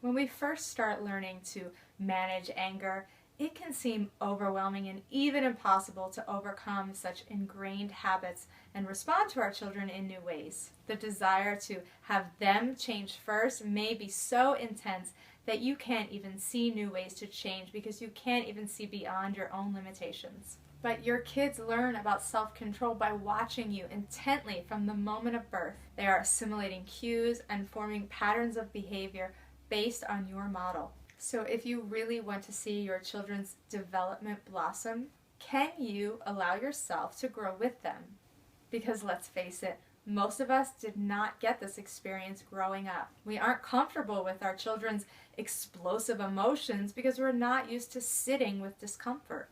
When we first start learning to manage anger, it can seem overwhelming and even impossible to overcome such ingrained habits and respond to our children in new ways. The desire to have them change first may be so intense that you can't even see new ways to change because you can't even see beyond your own limitations. But your kids learn about self-control by watching you intently from the moment of birth. They are assimilating cues and forming patterns of behavior based on your model. So if you really want to see your children's development blossom, can you allow yourself to grow with them? Because let's face it, most of us did not get this experience growing up. We aren't comfortable with our children's explosive emotions because we're not used to sitting with discomfort.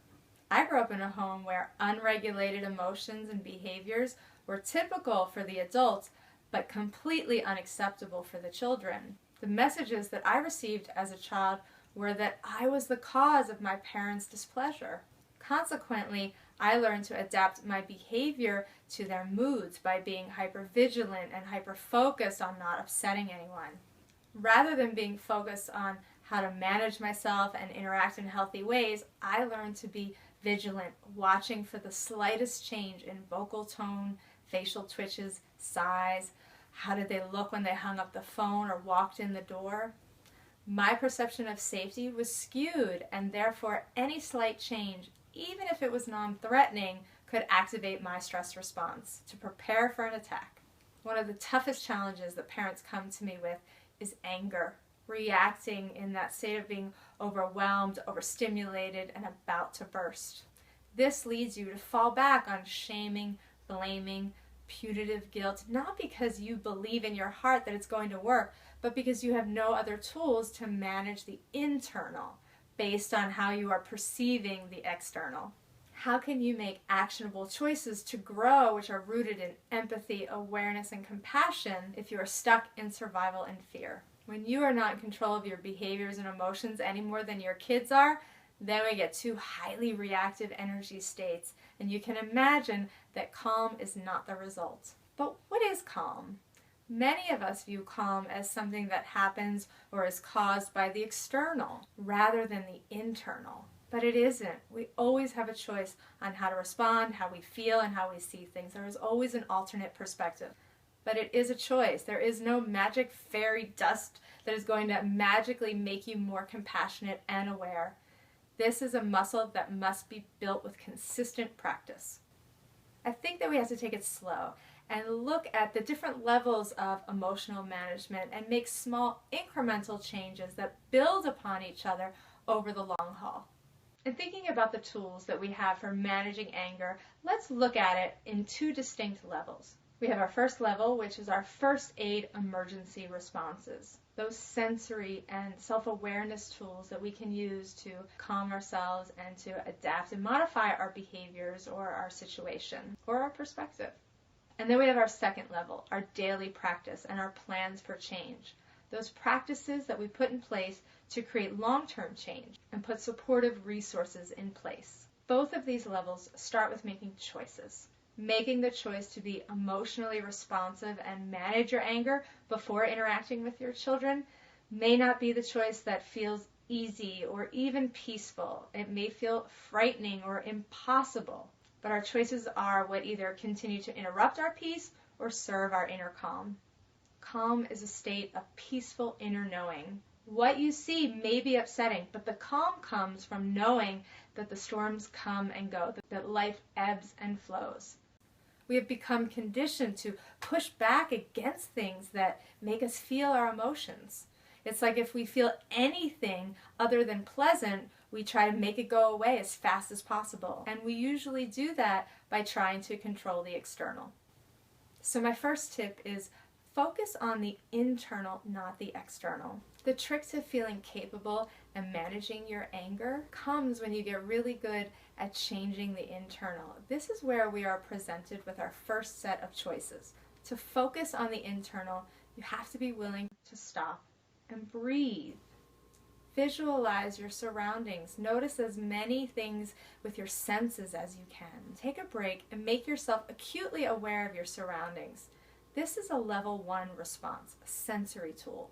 I grew up in a home where unregulated emotions and behaviors were typical for the adults, but completely unacceptable for the children. The messages that I received as a child were that I was the cause of my parents' displeasure. Consequently, I learned to adapt my behavior to their moods by being hypervigilant and hyper-focused on not upsetting anyone. Rather than being focused on how to manage myself and interact in healthy ways, I learned to be vigilant, watching for the slightest change in vocal tone, facial twitches, sighs. How did they look when they hung up the phone or walked in the door? My perception of safety was skewed, and therefore any slight change, even if it was non-threatening, could activate my stress response to prepare for an attack. One of the toughest challenges that parents come to me with is anger, reacting in that state of being overwhelmed, overstimulated, and about to burst. This leads you to fall back on shaming, blaming, punitive guilt, not because you believe in your heart that it's going to work, but because you have no other tools to manage the internal based on how you are perceiving the external. How can you make actionable choices to grow which are rooted in empathy, awareness, and compassion if you are stuck in survival and fear? When you are not in control of your behaviors and emotions any more than your kids are, then we get two highly reactive energy states, and you can imagine that calm is not the result. But what is calm? Many of us view calm as something that happens or is caused by the external rather than the internal. But it isn't. We always have a choice on how to respond, how we feel, and how we see things. There is always an alternate perspective. But it is a choice. There is no magic fairy dust that is going to magically make you more compassionate and aware. This is a muscle that must be built with consistent practice. I think that we have to take it slow and look at the different levels of emotional management and make small incremental changes that build upon each other over the long haul. In thinking about the tools that we have for managing anger, let's look at it in two distinct levels. We have our first level, which is our first aid emergency responses. Those sensory and self-awareness tools that we can use to calm ourselves and to adapt and modify our behaviors or our situation or our perspective. And then we have our second level, our daily practice and our plans for change. Those practices that we put in place to create long-term change and put supportive resources in place. Both of these levels start with making choices. Making the choice to be emotionally responsive and manage your anger before interacting with your children may not be the choice that feels easy or even peaceful. It may feel frightening or impossible, but our choices are what either continue to interrupt our peace or serve our inner calm. Calm is a state of peaceful inner knowing. What you see may be upsetting, but the calm comes from knowing that the storms come and go, that life ebbs and flows. We have become conditioned to push back against things that make us feel our emotions. It's like if we feel anything other than pleasant, we try to make it go away as fast as possible. And we usually do that by trying to control the external. So my first tip is focus on the internal, not the external. The trick to feeling capable and managing your anger comes when you get really good at changing the internal. This is where we are presented with our first set of choices. To focus on the internal, you have to be willing to stop and breathe. Visualize your surroundings. Notice as many things with your senses as you can. Take a break and make yourself acutely aware of your surroundings. This is a level 1 response, a sensory tool.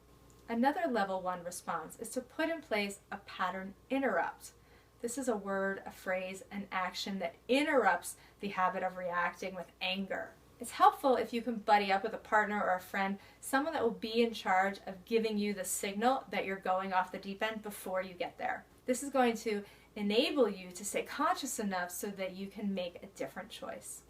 Another level 1 response is to put in place a pattern interrupt. This is a word, a phrase, an action that interrupts the habit of reacting with anger. It's helpful if you can buddy up with a partner or a friend, someone that will be in charge of giving you the signal that you're going off the deep end before you get there. This is going to enable you to stay conscious enough so that you can make a different choice.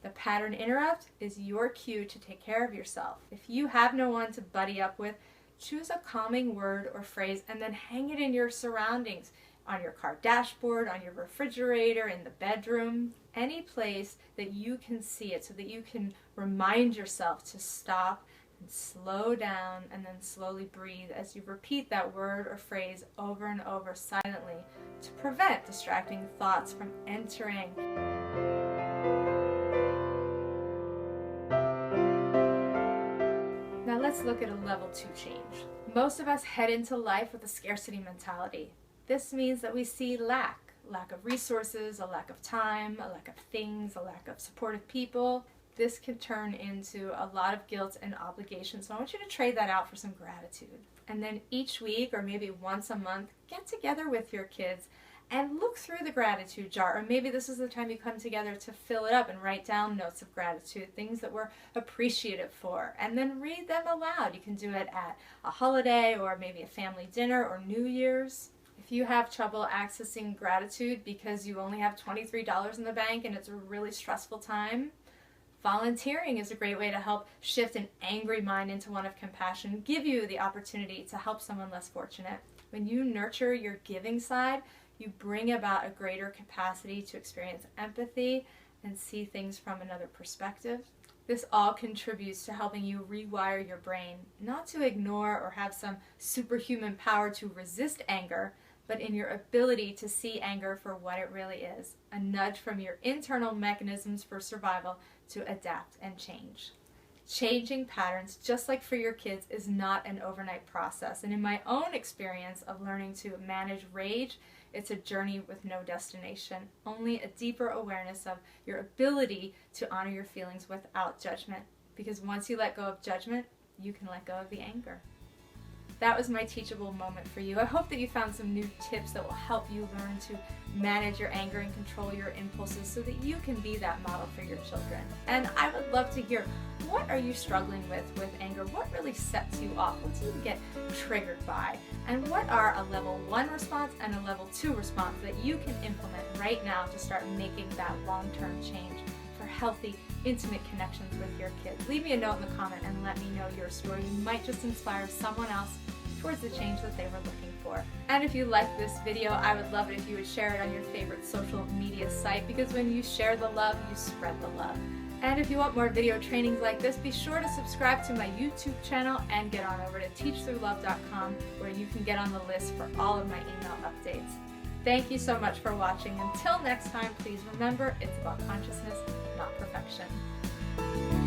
The pattern interrupt is your cue to take care of yourself. If you have no one to buddy up with, choose a calming word or phrase and then hang it in your surroundings, on your car dashboard, on your refrigerator, in the bedroom, any place that you can see it so that you can remind yourself to stop and slow down and then slowly breathe as you repeat that word or phrase over and over silently to prevent distracting thoughts from entering. Now let's look at a level 2 change. Most of us head into life with a scarcity mentality. This means that we see lack of resources, a lack of time, a lack of things, a lack of supportive people. This can turn into a lot of guilt and obligation. So I want you to trade that out for some gratitude. And then each week or maybe once a month, get together with your kids and look through the gratitude jar. Or maybe this is the time you come together to fill it up and write down notes of gratitude, things that we're appreciative for, and then read them aloud. You can do it at a holiday or maybe a family dinner or New Year's. If you have trouble accessing gratitude because you only have $23 in the bank and it's a really stressful time, volunteering is a great way to help shift an angry mind into one of compassion, give you the opportunity to help someone less fortunate. When you nurture your giving side, you bring about a greater capacity to experience empathy and see things from another perspective. This all contributes to helping you rewire your brain, not to ignore or have some superhuman power to resist anger, but in your ability to see anger for what it really is, a nudge from your internal mechanisms for survival to adapt and change. Changing patterns, just like for your kids, is not an overnight process. And in my own experience of learning to manage rage, it's a journey with no destination, only a deeper awareness of your ability to honor your feelings without judgment. Because once you let go of judgment, you can let go of the anger. That was my teachable moment for you. I hope that you found some new tips that will help you learn to manage your anger and control your impulses so that you can be that model for your children. And I would love to hear, what are you struggling with anger? What really sets you off? What do you get triggered by? And what are a level 1 response and a level 2 response that you can implement right now to start making that long-term change for healthy, intimate connections with your kids? Leave me a note in the comment and let me know your story. You might just inspire someone else towards the change that they were looking for. And if you like this video, I would love it if you would share it on your favorite social media site, because when you share the love, you spread the love. And if you want more video trainings like this, be sure to subscribe to my YouTube channel and get on over to teachthroughlove.com, where you can get on the list for all of my email updates. Thank you so much for watching. Until next time, please remember, it's about consciousness, not perfection.